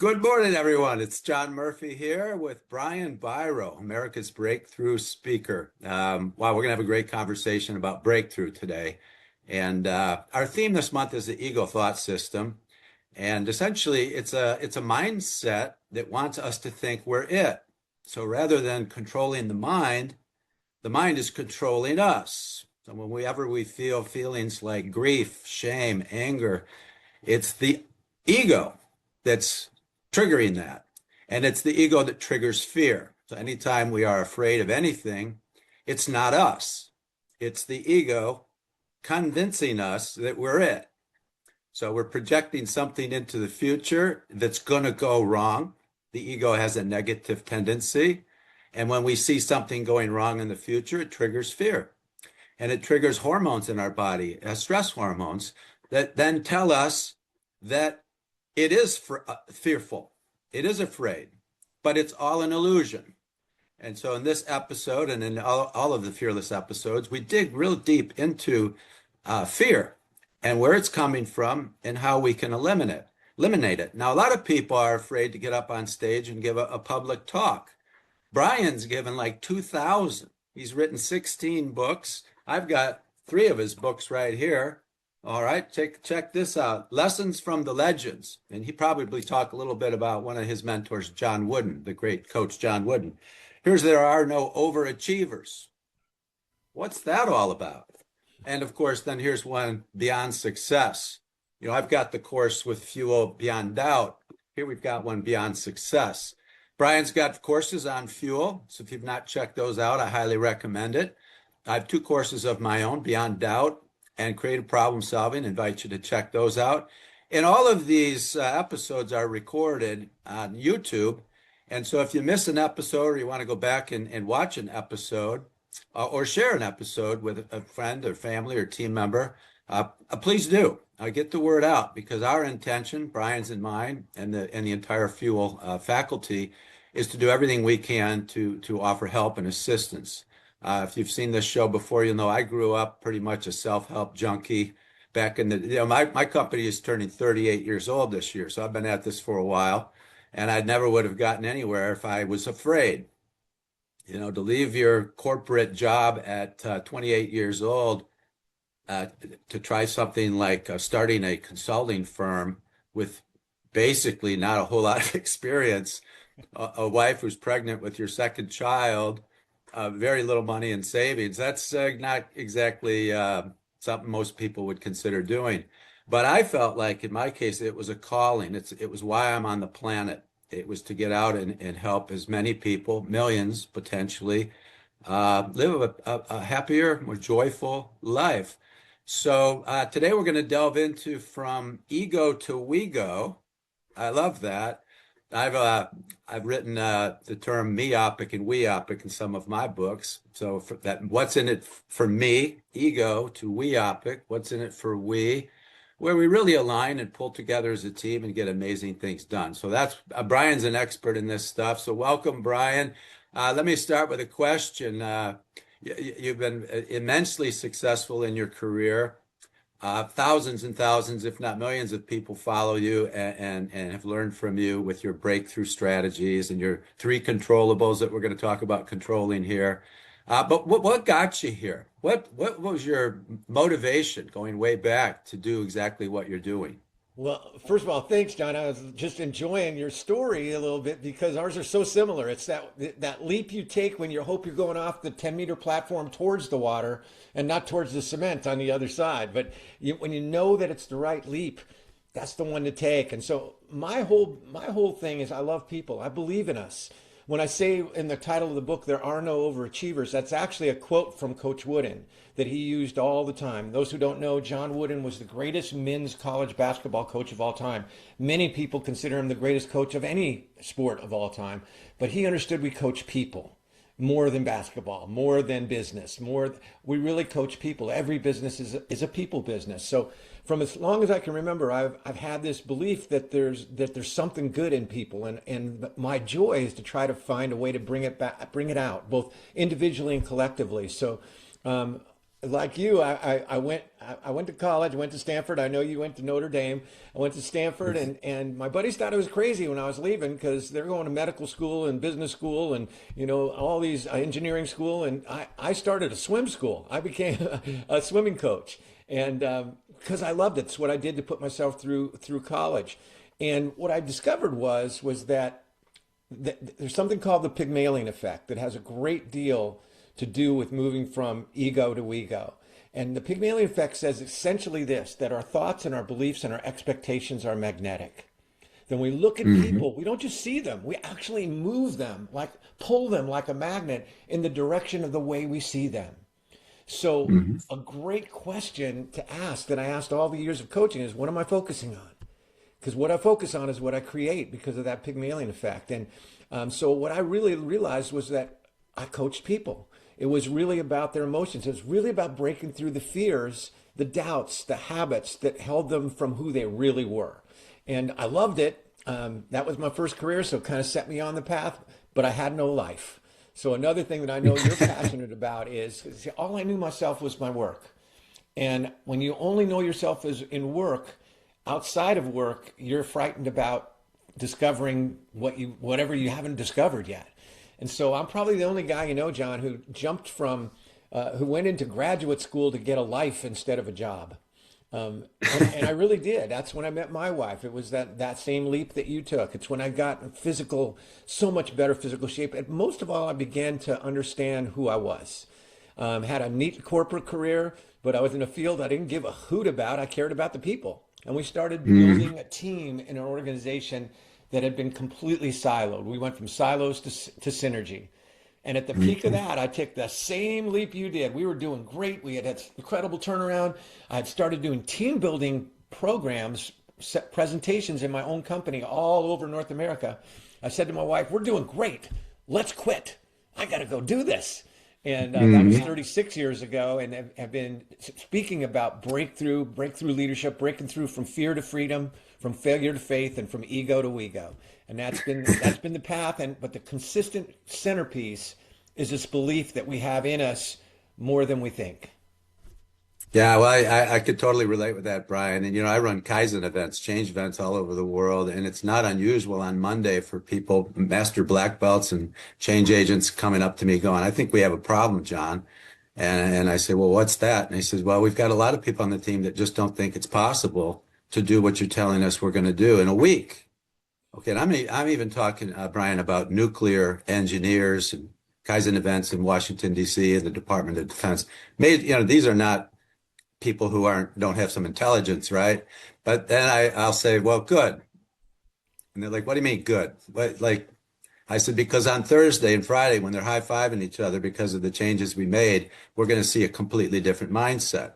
Good morning, everyone. It's John Murphy here with Brian Biro, America's breakthrough speaker. Wow, we're going to have a great conversation about breakthrough today. And our theme this month is the ego thought system. And essentially, it's a mindset that wants us to think we're it. So rather than controlling the mind is controlling us. So whenever we feel feelings like grief, shame, anger, it's the ego that's triggering that. And it's the ego that triggers fear. So anytime we are afraid of anything, it's not us. It's the ego convincing us that we're it. So we're projecting something into the future that's going to go wrong. The ego has a negative tendency. And when we see something going wrong in the future, it triggers fear. And it triggers hormones in our body, stress hormones, that then tell us that it is fearful. It is afraid, but it's all an illusion. And so in this episode and in all of the Fearless episodes, we dig real deep into fear and where it's coming from and how we can eliminate it. Now, a lot of people are afraid to get up on stage and give a public talk. Brian's given like 2,000. He's written 16 books. I've got 3 of his books right here. All right, check this out. Lessons from the Legends. And he probably talked a little bit about one of his mentors, John Wooden, the great coach John Wooden. Here's There Are No Overachievers. What's that all about? And of course, then here's one, Beyond Success. I've got the course with Fuel Beyond Doubt. Here we've got one, Beyond Success. Brian's got courses on fuel. So if you've not checked those out, I highly recommend it. I have 2 courses of my own, Beyond Doubt and Creative Problem Solving. I invite you to check those out. And all of these episodes are recorded on YouTube. And so if you miss an episode or you want to go back and watch an episode or share an episode with a friend or family or team member, please do. Get the word out, because our intention, Brian's and mine, and the entire Fuel faculty, is to do everything we can to offer help and assistance. If you've seen this show before, you'll know I grew up pretty much a self-help junkie back in my company is turning 38 years old this year. So I've been at this for a while, and I never would have gotten anywhere if I was afraid. To leave your corporate job at 28 years old to try something like starting a consulting firm with basically not a whole lot of experience, a wife who's pregnant with your second child, very little money in savings. That's not exactly something most people would consider doing. But I felt like in my case, it was a calling. It was why I'm on the planet. It was to get out and help as many people, millions potentially, live a happier, more joyful life. So today we're going to delve into from ego to we go. I love that. I've written the term meopic and weopic in some of my books. So what's in it for me, ego, to weopic, what's in it for we, where we really align and pull together as a team and get amazing things done. So that's Brian's an expert in this stuff. So welcome, Brian. Let me start with a question. You've been immensely successful in your career. Thousands and thousands, if not millions of people follow you and have learned from you with your breakthrough strategies and your 3 controllables that we're going to talk about controlling here. But what got you here? What was your motivation going way back to do exactly what you're doing? Well, first of all, thanks, John. I was just enjoying your story a little bit because ours are so similar. It's that leap you take when you hope you're going off the 10-meter platform towards the water and not towards the cement on the other side. But when you know that it's the right leap, that's the one to take. And so my whole thing is I love people. I believe in us. When I say in the title of the book, there are no overachievers, that's actually a quote from Coach Wooden that he used all the time. Those who don't know, John Wooden was the greatest men's college basketball coach of all time. Many people consider him the greatest coach of any sport of all time, but he understood we coach people more than basketball, more than business, we really coach people. Every business is a people business. So from as long as I can remember, I've had this belief that there's something good in people, and my joy is to try to find a way to bring it out, both individually and collectively. So like you, I went to college, went to Stanford. I know you went to Notre Dame. I went to Stanford, and my buddies thought I was crazy when I was leaving because they're going to medical school and business school and all these engineering school. And I started a swim school. I became a swimming coach, and because I loved it, it's what I did to put myself through college. And what I discovered was that there's something called the Pygmalion Effect that has a great deal to do with moving from ego to ego. And the Pygmalion Effect says essentially this, that our thoughts and our beliefs and our expectations are magnetic. Then we look at Hmm. people, we don't just see them, we actually move them, like pull them like a magnet in the direction of the way we see them. So Hmm. a great question to ask that I asked all the years of coaching is, what am I focusing on? Because what I focus on is what I create because of that Pygmalion effect. And so what I really realized was that I coached people. It was really about their emotions. It was really about breaking through the fears, the doubts, the habits that held them from who they really were. And I loved it. That was my first career, so it kind of set me on the path, but I had no life. So another thing that I know you're passionate about is see, all I knew myself was my work. And when you only know yourself as in work, outside of work, you're frightened about discovering whatever you haven't discovered yet. And so I'm probably the only guy, John, who jumped who went into graduate school to get a life instead of a job. And I really did. That's when I met my wife. It was that same leap that you took. It's when I got in so much better physical shape. And most of all, I began to understand who I was. Had a neat corporate career, but I was in a field I didn't give a hoot about. I cared about the people. And we started Hmm. building a team in an organization that had been completely siloed. We went from silos to synergy. And at the peak of Hmm. that, I took the same leap you did. We were doing great. We had incredible turnaround. I had started doing team building programs, set presentations in my own company all over North America. I said to my wife, "We're doing great. Let's quit. I got to go do this." And that was Hmm. 36 years ago, and have been speaking about breakthrough leadership, breaking through from fear to freedom, from failure to faith, and from ego to ego. And that's been the path. And but the consistent centerpiece is this belief that we have in us more than we think. Yeah, well, I could totally relate with that, Brian. And I run Kaizen events, change events all over the world, and it's not unusual on Monday for people, master black belts and change agents coming up to me going, "I think we have a problem, John." And I say, "Well, what's that?" And he says, "Well, we've got a lot of people on the team that just don't think it's possible to do what you're telling us we're going to do in a week." Okay, and I'm even talking, Brian, about nuclear engineers and Kaizen events in Washington, D.C. and the Department of Defense. These are not people who don't have some intelligence, right? But then I'll say, well, good. And they're like, what do you mean good? But like I said, because on Thursday and Friday, when they're high-fiving each other because of the changes we made, we're going to see a completely different mindset.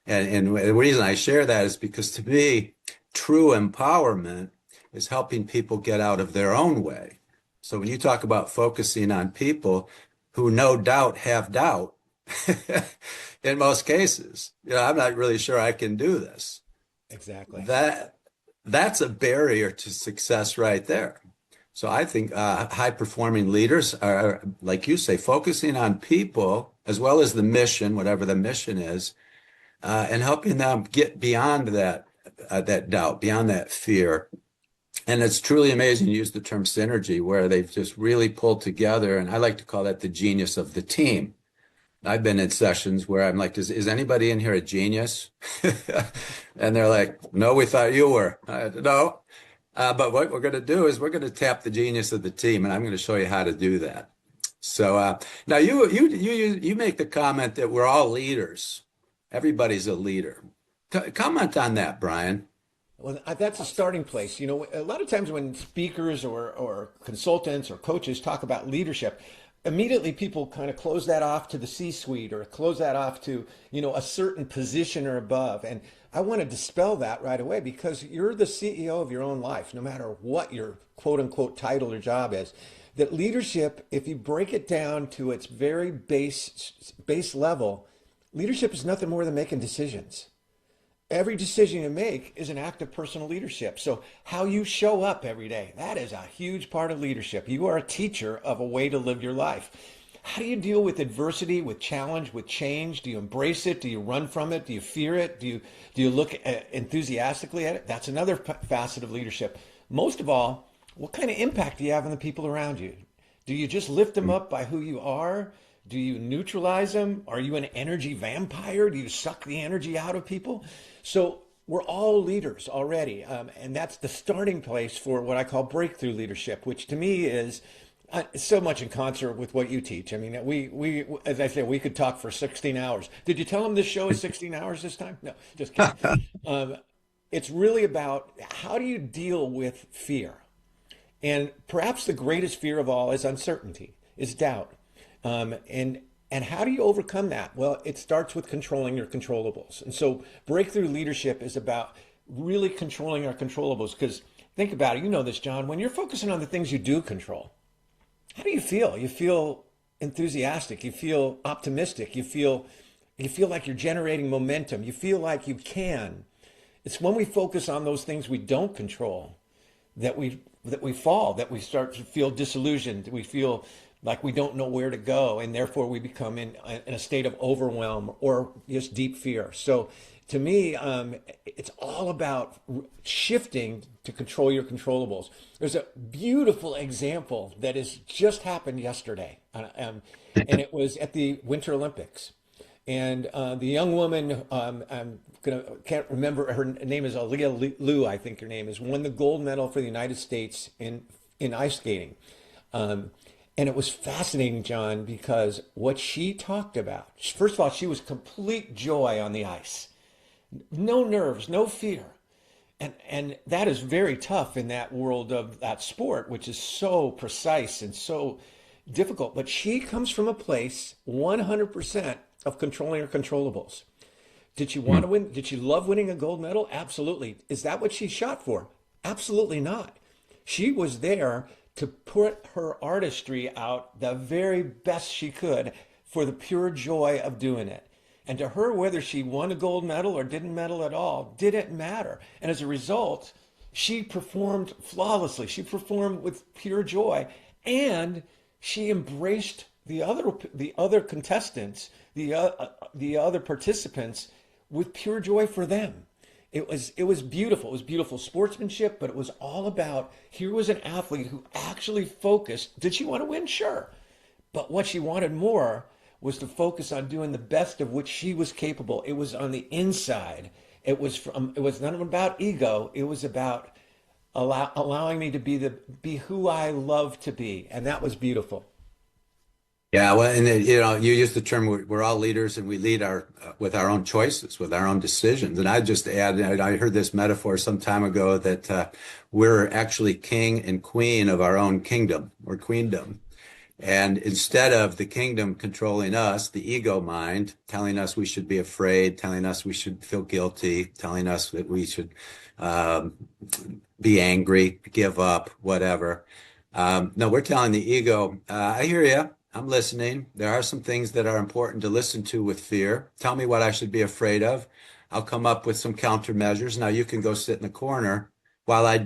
And the reason I share that is because to me, true empowerment is helping people get out of their own way. So when you talk about focusing on people who no doubt have doubt, in most cases, I'm not really sure I can do this. Exactly. That that's a barrier to success right there. So I think high performing leaders are, like you say, focusing on people as well as the mission, whatever the mission is, and helping them get beyond that doubt, beyond that fear. And it's truly amazing. You use the term synergy, where they've just really pulled together, and I like to call that the genius of the team. I've been in sessions where I'm like, is anybody in here a genius? And they're like, no, we thought you were. No. But what we're going to do is we're going to tap the genius of the team, and I'm going to show you how to do that. So now you make the comment that we're all leaders. Everybody's a leader. Comment on that, Brian. Well, that's a starting place. A lot of times when speakers or consultants or coaches talk about leadership, immediately people kind of close that off to the C-suite or close that off to, a certain position or above. And I want to dispel that right away because you're the CEO of your own life, no matter what your quote unquote title or job is. That leadership, if you break it down to its very base level, leadership is nothing more than making decisions. Every decision you make is an act of personal leadership. So how you show up every day, that is a huge part of leadership. You are a teacher of a way to live your life. How do you deal with adversity, with challenge, with change? Do you embrace it? Do you run from it? Do you fear it? Do you look enthusiastically at it? That's another facet of leadership. Most of all, what kind of impact do you have on the people around you? Do you just lift them up by who you are? Do you neutralize them? Are you an energy vampire? Do you suck the energy out of people? So we're all leaders already. And that's the starting place for what I call breakthrough leadership, which to me is so much in concert with what you teach. I mean, as I said, we could talk for 16 hours. Did you tell them this show is 16 hours this time? No, just kidding. It's really about how do you deal with fear? And perhaps the greatest fear of all is uncertainty, is doubt. And how do you overcome that? Well, it starts with controlling your controllables. And so breakthrough leadership is about really controlling our controllables. Because think about it, you know this, John, when you're focusing on the things you do control, how do you feel? You feel enthusiastic, you feel optimistic, you feel like you're generating momentum, you feel like you can. It's when we focus on those things we don't control that we fall, that we start to feel disillusioned, we feel like we don't know where to go, and therefore we become in a state of overwhelm or just deep fear. So to me, it's all about shifting to control your controllables. There's a beautiful example that has just happened yesterday, and it was at the Winter Olympics. And the young woman, can't remember, her name is Aaliyah Liu, I think her name is, won the gold medal for the United States in ice skating. And it was fascinating, John, because what she talked about, first of all, she was complete joy on the ice. No nerves, no fear. And that is very tough in that world of that sport, which is so precise and so difficult. But she comes from a place 100% of controlling her controllables. Did she want to win? Did she love winning a gold medal? Absolutely. Is that what she shot for? Absolutely not. She was there to put her artistry out the very best she could for the pure joy of doing it. And to her, whether she won a gold medal or didn't medal at all, didn't matter. And as a result, she performed flawlessly. She performed with pure joy. And she embraced the other contestants, the other participants with pure joy for them. It was beautiful. It was beautiful sportsmanship, but it was all about, here was an athlete who actually focused. Did she want to win? Sure. But what she wanted more was to focus on doing the best of which she was capable. It was on the inside. It was not about ego. It was about allowing me to be who I love to be. And that was beautiful. Yeah, well, and you use the term we're all leaders, and we lead with our own choices, with our own decisions. And I just add, I heard this metaphor some time ago that we're actually king and queen of our own kingdom or queendom. And instead of the kingdom controlling us, the ego mind telling us we should be afraid, telling us we should feel guilty, telling us that we should be angry, give up, whatever. No, we're telling the ego, I hear you. I'm listening. There are some things that are important to listen to with fear. Tell me what I should be afraid of. I'll come up with some countermeasures. Now you can go sit in the corner while I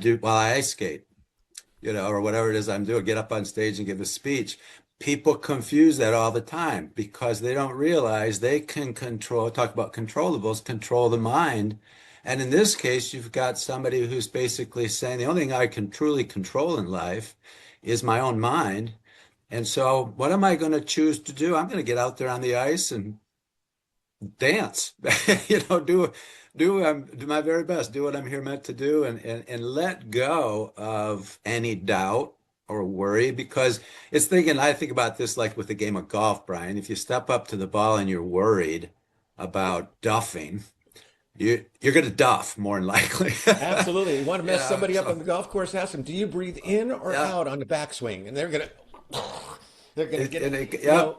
ice skate, or whatever it is I'm doing, get up on stage and give a speech. People confuse that all the time because they don't realize they can talk about controllables, control the mind. And in this case, you've got somebody who's basically saying the only thing I can truly control in life is my own mind. And so what am I going to choose to do? I'm going to get out there on the ice and dance, do my very best, do what I'm here meant to do, and let go of any doubt or worry, because I think about this like with the game of golf, Brian. If you step up to the ball and you're worried about duffing, you're going to duff more than likely. Absolutely. You want to mess somebody up so on the golf course, ask them, do you breathe in or yeah, out on the backswing? And they're going to get, yeah.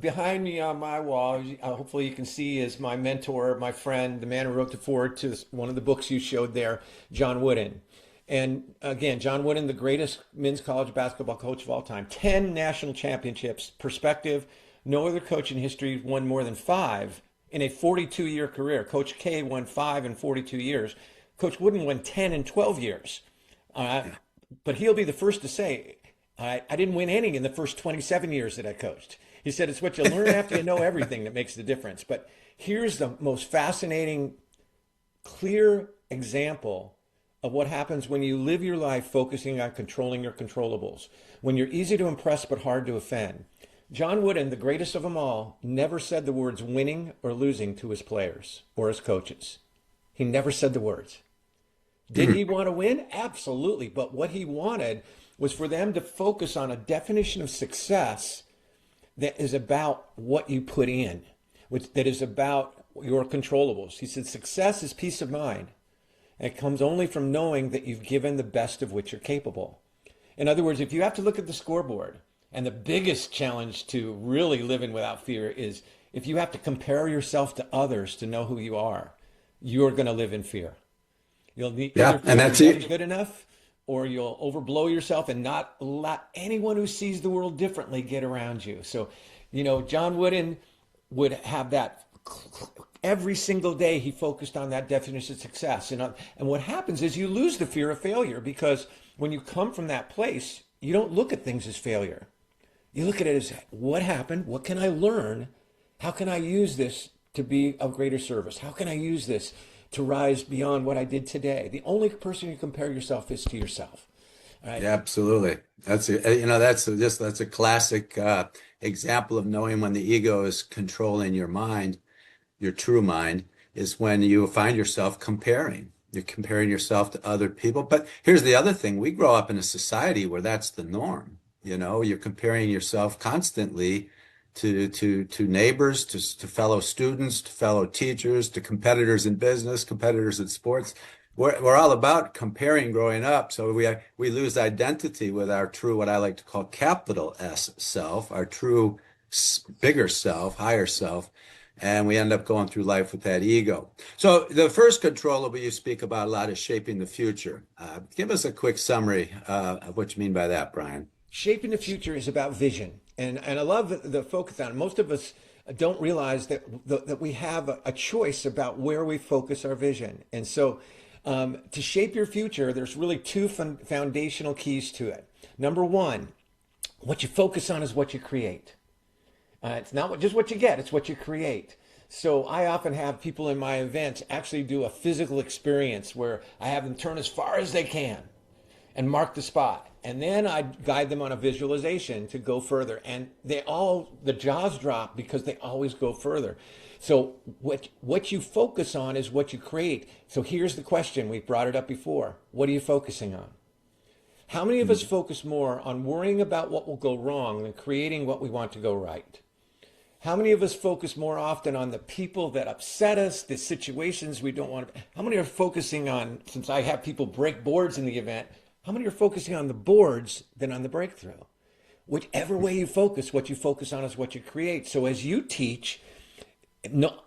behind me on my wall, hopefully you can see, is my mentor, my friend, the man who wrote the foreword to one of the books you showed there, John Wooden. And again, John Wooden, the greatest men's college basketball coach of all time, 10 national championships. Perspective, no other coach in history won more than 5 in a 42-year career. Coach K won 5 in 42 years. Coach Wooden won 10 in 12 years. But he'll be the first to say, I didn't win any in the first 27 years that I coached. He said it's what you learn after you know everything that makes the difference. But here's the most fascinating, clear example of what happens when you live your life focusing on controlling your controllables. When you're easy to impress but hard to offend. John Wooden, the greatest of them all, never said the words winning or losing to his players or his coaches. He never said the words. Did he want to win? Absolutely. But what he wanted was for them to focus on a definition of success that is about what you put in, that is about your controllables. He said success is peace of mind. And it comes only from knowing that you've given the best of which you're capable. In other words, if you have to look at the scoreboard, and the biggest challenge to really living without fear is if you have to compare yourself to others to know who you are, you're going to live in fear. You'll need either and that's it. good enough, or you'll overblow yourself and not let anyone who sees the world differently get around you. So, John Wooden would have that every single day. He focused on that definition of success. And what happens is you lose the fear of failure, because when you come from that place, you don't look at things as failure. You look at it as, what happened? What can I learn? How can I use this to be of greater service? How can I use this to rise beyond what I did today? The only person you compare yourself is to yourself. Right? Yeah, absolutely. That's a classic example of knowing when the ego is controlling your mind, your true mind, is when you find yourself comparing. You're comparing yourself to other people. But here's the other thing. We grow up in a society where that's the norm. You're comparing yourself constantly to neighbors, to fellow students, to fellow teachers, to competitors in business, competitors in sports. We're all about comparing growing up. So we lose identity with our true, what I like to call capital S self, our true bigger self, higher self. And we end up going through life with that ego. So the first controllable you speak about a lot is shaping the future. Give us a quick summary of what you mean by that, Brian. Shaping the future is about vision. And I love the focus on it. Most of us don't realize that we have a choice about where we focus our vision. And so to shape your future, there's really two foundational keys to it. Number one, what you focus on is what you create. It's not just what you get, it's what you create. So I often have people in my events actually do a physical experience where I have them turn as far as they can and mark the spot. And then I guide them on a visualization to go further. And the jaws drop because they always go further. So what you focus on is what you create. So here's the question. We brought it up before. What are you focusing on? How many of us focus more on worrying about what will go wrong than creating what we want to go right? How many of us focus more often on the people that upset us, the situations we don't want to? How many are focusing on, since I have people break boards in the event, how many are focusing on the boards than on the breakthrough? Whichever way you focus, what you focus on is what you create. So as you teach,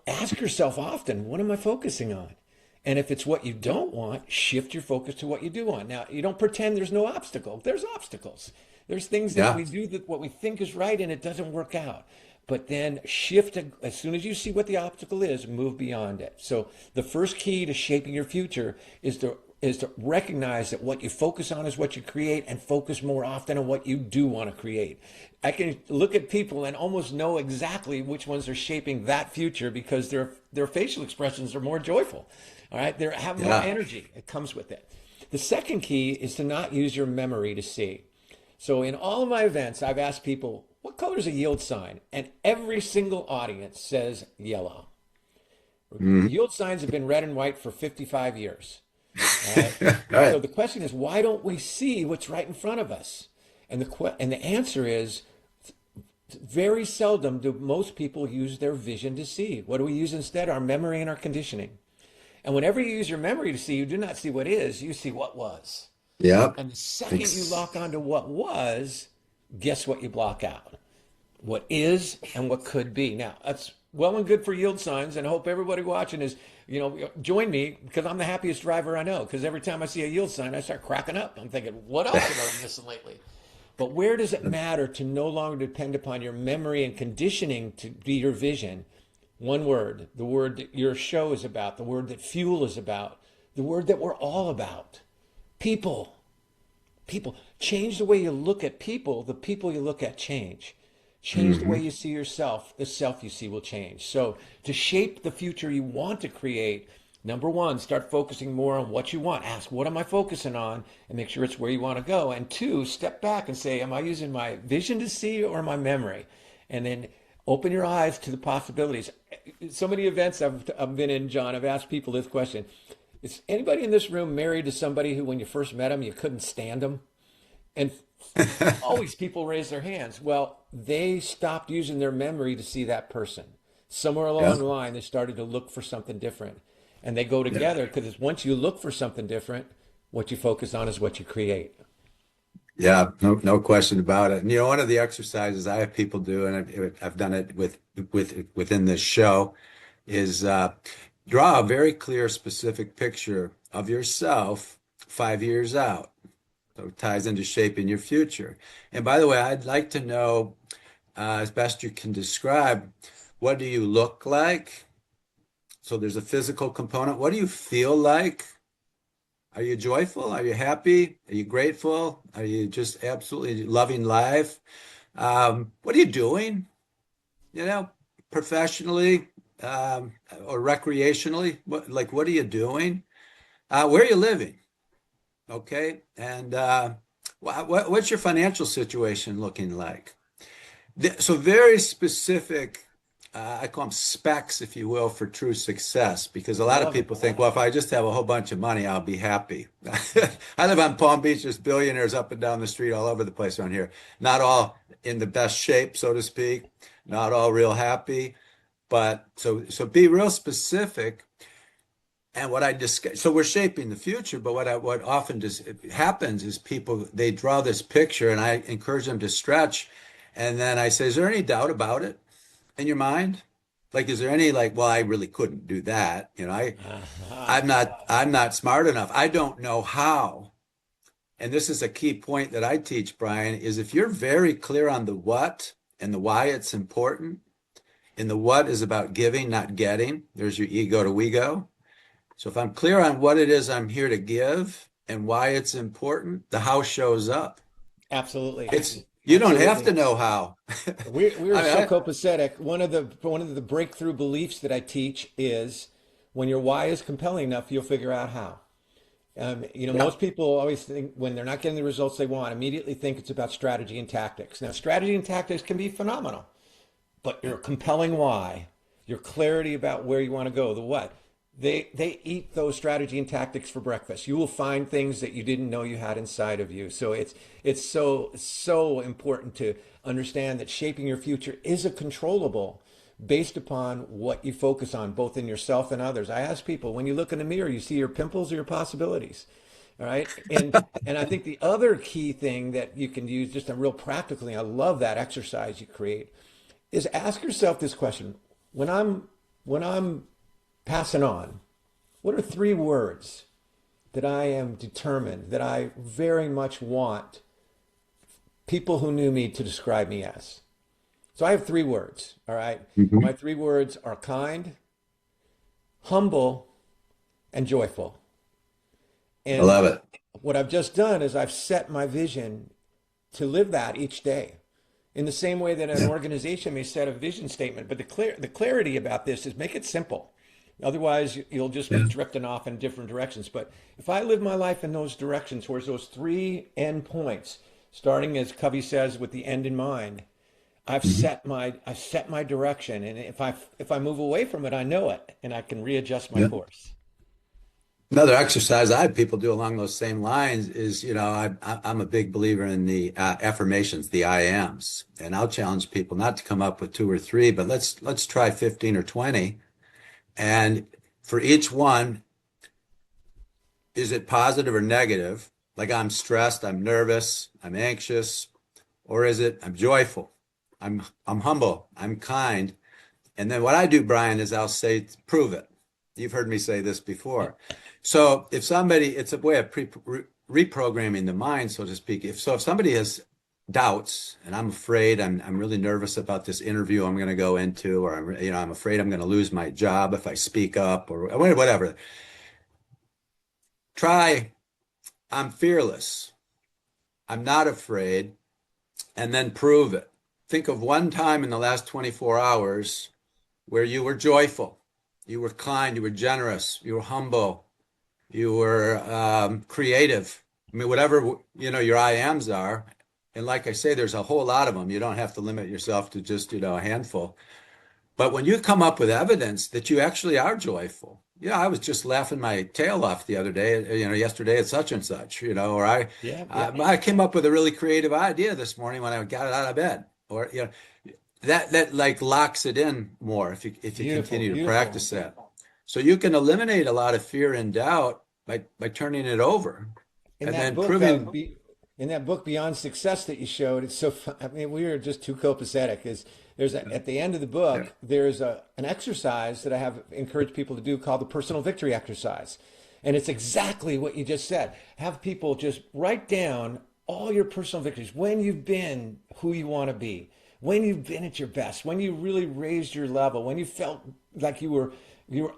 ask yourself often, what am I focusing on? And if it's what you don't want, shift your focus to what you do want. Now, you don't pretend there's no obstacle. There's obstacles. There's things that we do that what we think is right and it doesn't work out. But then shift, as soon as you see what the obstacle is, move beyond it. So the first key to shaping your future is to recognize that what you focus on is what you create, and focus more often on what you do want to create. I can look at people and almost know exactly which ones are shaping that future because their facial expressions are more joyful. All right, they have more energy. It comes with it. The second key is to not use your memory to see. So in all of my events, I've asked people, what color is a yield sign? And every single audience says yellow. Yield signs have been red and white for 55 years. Right? So the question is, why don't we see what's right in front of us? And the answer is, very seldom do most people use their vision to see. What do we use instead? Our memory and our conditioning. And whenever you use your memory to see, you do not see what is, you see what was. Yep. And the second you lock onto what was, guess what you block out? What is and what could be. Now, that's well and good for yield signs, and I hope everybody watching is, join me, because I'm the happiest driver I know, because every time I see a yield sign, I start cracking up. I'm thinking, what else have I missing lately? But where does it matter to no longer depend upon your memory and conditioning to be your vision? One word, the word that your show is about, the word that Fuel is about, the word that we're all about. People. Change the way you look at people, the people you look at change. Change the way Hmm. you see yourself, the self you see will change. So, to shape the future you want to create, number one, start focusing more on what you want. Ask, what am I focusing on? And make sure it's where you want to go. And two, step back and say, am I using my vision to see or my memory? And then open your eyes to the possibilities. So many events I've been in, John, I've asked people this question. Is anybody in this room married to somebody who, when you first met them, you couldn't stand them? And always people raise their hands. Well, they stopped using their memory to see that person. Somewhere Yeah. along the line, they started to look for something different. And they go Yeah. together because once you look for something different, what you focus on is what you create. Yeah, no question about it. And one of the exercises I have people do, and I've done it within this show, is draw a very clear, specific picture of yourself 5 years out. So it ties into shaping your future. And by the way, I'd like to know, as best you can describe, what do you look like? So there's a physical component. What do you feel like? Are you joyful? Are you happy? Are you grateful? Are you just absolutely loving life? What are you doing? You know, professionally, or recreationally? What are you doing? Where are you living? Okay. And what's your financial situation looking like? So very specific, I call them specs, if you will, for true success, because a lot of Love it. people think, well, if I just have a whole bunch of money, I'll be happy. I live on Palm Beach. There's billionaires up and down the street all over the place around here. Not all in the best shape, so to speak. Not all real happy. But so be real specific. And what I discuss, so we're shaping the future, but what often just happens is people, they draw this picture and I encourage them to stretch. And then I say, is there any doubt about it in your mind? Like, is there any like, well, I really couldn't do that. I'm not smart enough. I don't know how. And this is a key point that I teach, Brian, is if you're very clear on the what and the why it's important, and the what is about giving, not getting. There's your ego to we go. So if I'm clear on what it is I'm here to give and why it's important, the how shows up. Absolutely. You don't have to Absolutely. know how. We're I mean, so copacetic. One of the breakthrough beliefs that I teach is when your why is compelling enough, you'll figure out how. yeah, Most people always think when they're not getting the results they want, immediately think it's about strategy and tactics. Now, strategy and tactics can be phenomenal, but yeah, your compelling why, your clarity about where you want to go, the what, they eat those strategy and tactics for breakfast. You will find things that you didn't know you had inside of you. So it's so important to understand that shaping your future is a controllable based upon what you focus on, both in yourself and others. I ask people, when you look in the mirror, you see your pimples or your possibilities. All right. And I think the other key thing that you can use just a real practically, I love that exercise you create, is ask yourself this question. When I'm passing on, what are three words that I am determined that I very much want people who knew me to describe me as? So I have three words, all right? mhm. My three words are kind, humble, and joyful. I And love it. what I've just done is I've set my vision to live that each day. In the same way that an Yeah, organization may set a vision statement, but the clarity about this is make it simple. Otherwise, you'll just be yeah. drifting off in different directions. But if I live my life in those directions, towards those three end points, starting as Covey says with the end in mind, Mhm. I've set my direction, and if I move away from it, I know it, and I can readjust my Yeah. course. Another exercise I have people do along those same lines is, I'm a big believer in the affirmations, the I ams, and I'll challenge people not to come up with two or three, but let's try 15 or 20. And for each one, is it positive or negative? Like I'm stressed, I'm nervous, I'm anxious, or is it I'm joyful, I'm humble, I'm kind. And then what I do, Brian, is I'll say, prove it. You've heard me say this before. So if somebody, it's a way of reprogramming the mind, so to speak. If somebody has doubts and I'm afraid, I'm really nervous about this interview I'm going to go into, or I'm afraid I'm going to lose my job if I speak up or whatever. Try, I'm fearless. I'm not afraid, and then prove it. think of one time in the last 24 hours where you were joyful, you were kind, you were generous, you were humble, you were creative. I mean, whatever, your I ams are. And like I say, there's a whole lot of them. You don't have to limit yourself to just, a handful. But when you come up with evidence that you actually are joyful, yeah, I was just laughing my tail off the other day, yesterday at such and such, or Yeah, yeah. I came up with a really creative idea this morning when I got it out of bed, or that like locks it in more if you Beautiful, continue to beautiful. practice that. So you can eliminate a lot of fear and doubt by turning it over In and that then book, proving, in that book Beyond Success that you showed, it's so fun. I mean, we are just too copacetic. Is at the end of the yeah, book, there's an exercise that I have encouraged people to do called the personal victory exercise, and it's exactly what you just said. Have people just write down all your personal victories when you've been who you want to be, when you've been at your best, when you really raised your level, when you felt like you were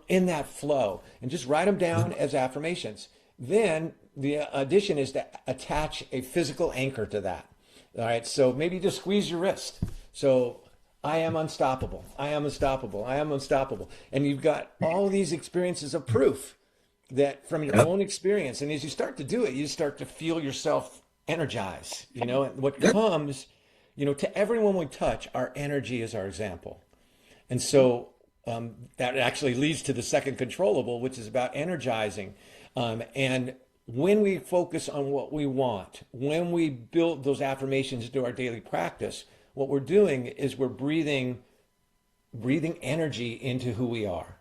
in that flow, and just write them down as affirmations. Then the addition is to attach a physical anchor to that. All right, so maybe just squeeze your wrist. So I am unstoppable. I am unstoppable. I am unstoppable. And you've got all these experiences of proof that from your yep, own experience. And as you start to do it, you start to feel yourself energize. And what yep, comes, to everyone we touch, our energy is our example. And so that actually leads to the second controllable, which is about energizing. And when we focus on what we want, when we build those affirmations into our daily practice, what we're doing is we're breathing energy into who we are.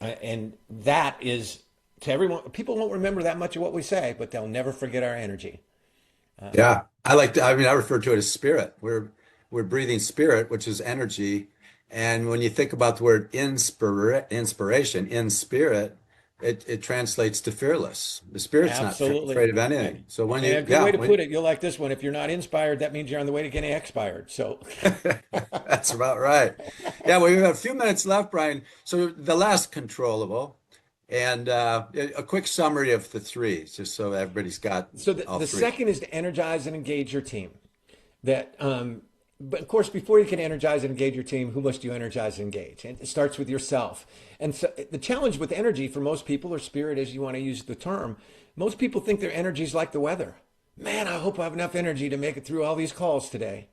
And that is to everyone, people won't remember that much of what we say, but they'll never forget our energy. yeah. I like to, I mean, I refer to it as spirit. We're breathing spirit, which is energy. And when you think about the word inspiration in spirit, it translates to fearless. The spirit's not Absolutely. afraid of anything. So when And a you, good way yeah, to put it, you'll like this one. If you're not inspired, that means you're on the way to getting expired. So, that's about right. Yeah, well, we have a few minutes left, Brian. So the last controllable, and a quick summary of the three, just so everybody's got so the, all the three. second is to energize and engage your team. That, but of course, before you can energize and engage your team, who must you energize and engage? And it starts with yourself. And so the challenge with energy for most people, or spirit, as you want to use the term, most people think their energy is like the weather. Man, I hope I have enough energy to make it through all these calls today.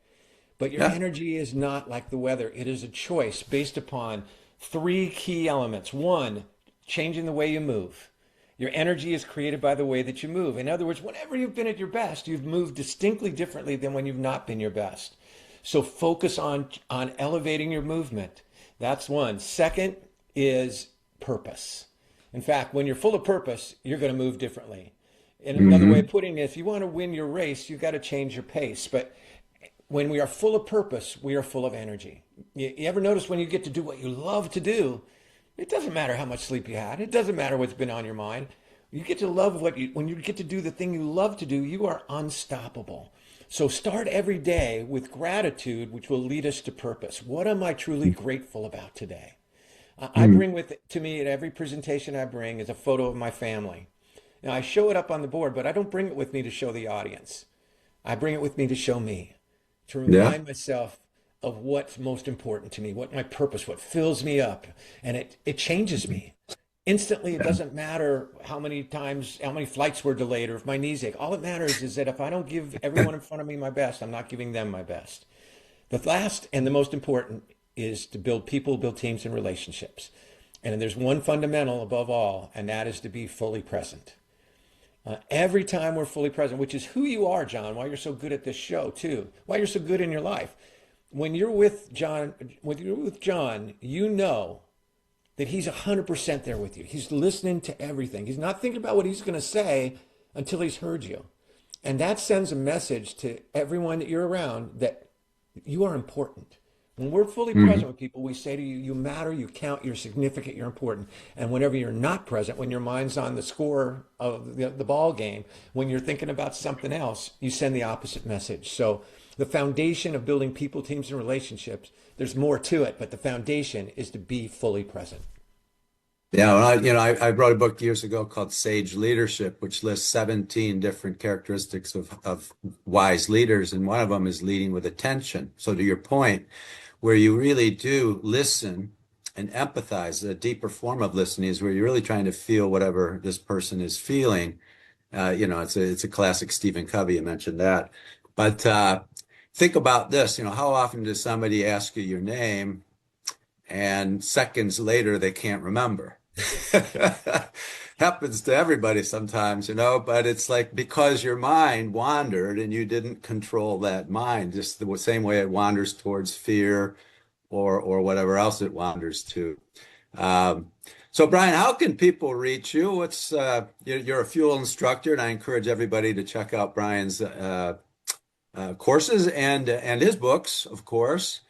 But your Yeah. energy is not like the weather. It is a choice based upon three key elements. One, changing the way you move. Your energy is created by the way that you move. In other words, whenever you've been at your best, you've moved distinctly differently than when you've not been your best. So focus on elevating your movement. That's one. Second is purpose. In fact, when you're full of purpose, you're going to move differently. And another way of Hmm. putting it, if you want to win your race, you've got to change your pace. But when we are full of purpose, we are full of energy. You ever notice when you get to do what you love to do, it doesn't matter how much sleep you had. It doesn't matter what's been on your mind. You get to love when you get to do the thing you love to do, you are unstoppable. So start every day with gratitude, which will lead us to purpose. What am I truly grateful about today? I Hmm. bring with to me at every presentation I bring is a photo of my family. Now I show it up on the board, but I don't bring it with me to show the audience. I bring it with me to show me, to Yeah. remind myself of what's most important to me, what my purpose, what fills me up. And it changes me. Instantly, it Yeah. doesn't matter how many times, how many flights were delayed or if my knees ache. All that matters is that if I don't give everyone in front of me my best, I'm not giving them my best. The last and the most important is to build people, build teams, and relationships. And there's one fundamental above all, and that is to be fully present. Every time we're fully present, which is who you are, John, why you're so good at this show too, why you're so good in your life. When you're with John, you know that he's 100% there with you. He's listening to everything. He's not thinking about what he's going to say until he's heard you. And that sends a message to everyone that you're around that you are important. When we're fully Hmm. present with people, we say to you, you matter, you count, you're significant, you're important. And whenever you're not present, when your mind's on the score of the ball game, when you're thinking about something else, you send the opposite message. So the foundation of building people, teams, and relationships, there's more to it, but the foundation is to be fully present. Yeah, well, I wrote a book years ago called Sage Leadership, which lists 17 different characteristics of wise leaders, and one of them is leading with attention. So to your point, where you really do listen and empathize, a deeper form of listening is where you're really trying to feel whatever this person is feeling. It's a classic Stephen Covey. You mentioned that, but think about this. How often does somebody ask you your name, and seconds later they can't remember? Happens to everybody sometimes, but it's like because your mind wandered and you didn't control that mind, just the same way it wanders towards fear or whatever else it wanders to. Um, so Brian, how can people reach you? You're a fuel instructor, and I encourage everybody to check out Brian's courses and his books, of course.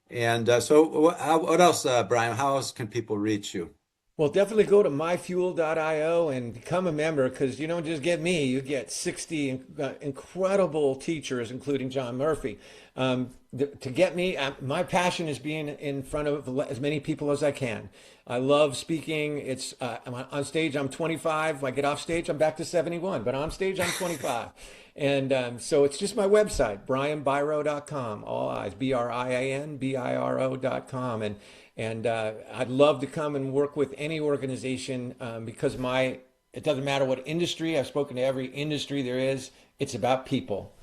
And what else, Brian? How else can people reach you? Well, definitely go to myfuel.io and become a member because you don't just get me, you get 60 incredible teachers, including John Murphy. To get me, my passion is being in front of as many people as I can. I love speaking. I'm on stage, I'm 25. When I get off stage, I'm back to 71, but on stage, I'm 25. And so it's just my website, brianbiro.com, all eyes, BrianBiro.com. And I'd love to come and work with any organization because it doesn't matter what industry, I've spoken to every industry there is, it's about people.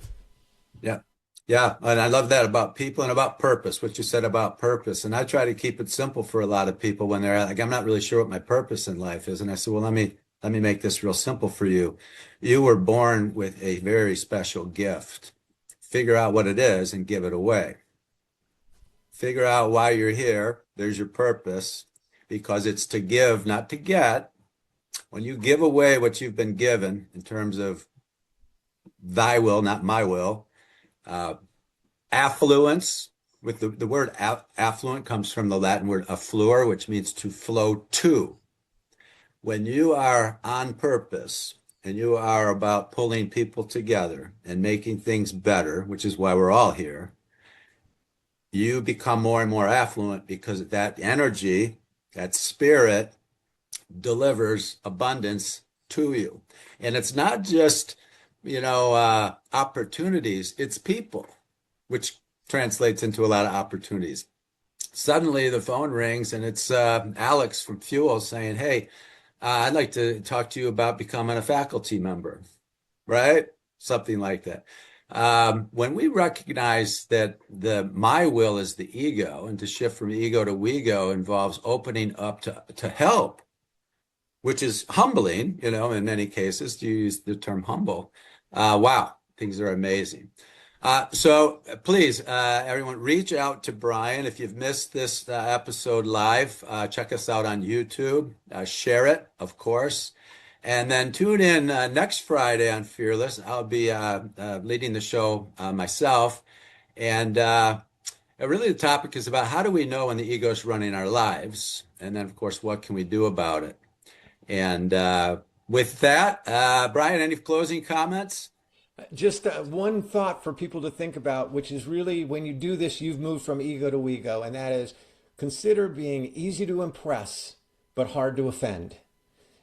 Yeah. Yeah. And I love that about people and about purpose, what you said about purpose. And I try to keep it simple for a lot of people when they're like, I'm not really sure what my purpose in life is. And I said, well, let me make this real simple for you. You were born with a very special gift. Figure out what it is and give it away. Figure out why you're here. There's your purpose because it's to give, not to get. When you give away what you've been given in terms of thy will, not my will, uh, affluence, with the word affluent comes from the Latin word affluere, which means to flow to. When you are on purpose and you are about pulling people together and making things better, which is why we're all here, you become more and more affluent because that energy, that spirit delivers abundance to you. And it's not just, opportunities, it's people, which translates into a lot of opportunities. Suddenly the phone rings and it's Alex from Fuel saying, hey, I'd like to talk to you about becoming a faculty member, right? Something like that. When we recognize that the my will is the ego, and to shift from ego to we go involves opening up to help, which is humbling, in many cases, to use the term humble. Wow, things are amazing. So please, everyone, reach out to Brian. If you've missed this episode live, check us out on YouTube. Share it, of course. And then tune in next Friday on Fearless. I'll be leading the show myself. And really, the topic is about how do we know when the ego is running our lives? And then, of course, what can we do about it? And with that, Brian, any closing comments? Just one thought for people to think about, which is really when you do this, you've moved from ego to ego, and that is consider being easy to impress, but hard to offend.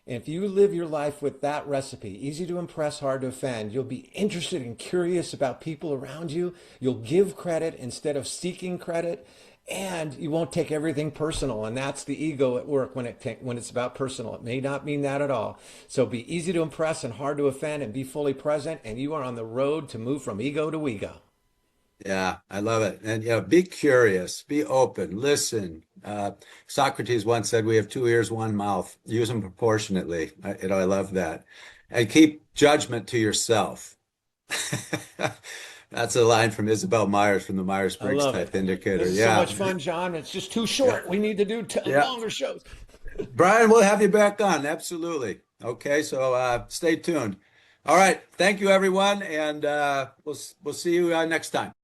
And if you live your life with that recipe, easy to impress, hard to offend, you'll be interested and curious about people around you. You'll give credit instead of seeking credit, and you won't take everything personal. And that's the ego at work when it's about personal. It may not mean that at all. So be easy to impress and hard to offend, and be fully present. And you are on the road to move from ego to ego. Yeah, I love it. And be curious, be open, listen. Socrates once said, "We have two ears, one mouth. Use them proportionately." I love that. And keep judgment to yourself. That's a line from Isabel Myers from the I Myers-Briggs love type it. indicator. This is so Yeah, much fun, John. It's just too yeah, short. We need to do yeah. longer shows. Brian, we'll have you back on. Absolutely. Okay, so stay tuned. All right. Thank you, everyone, and we'll see you next time.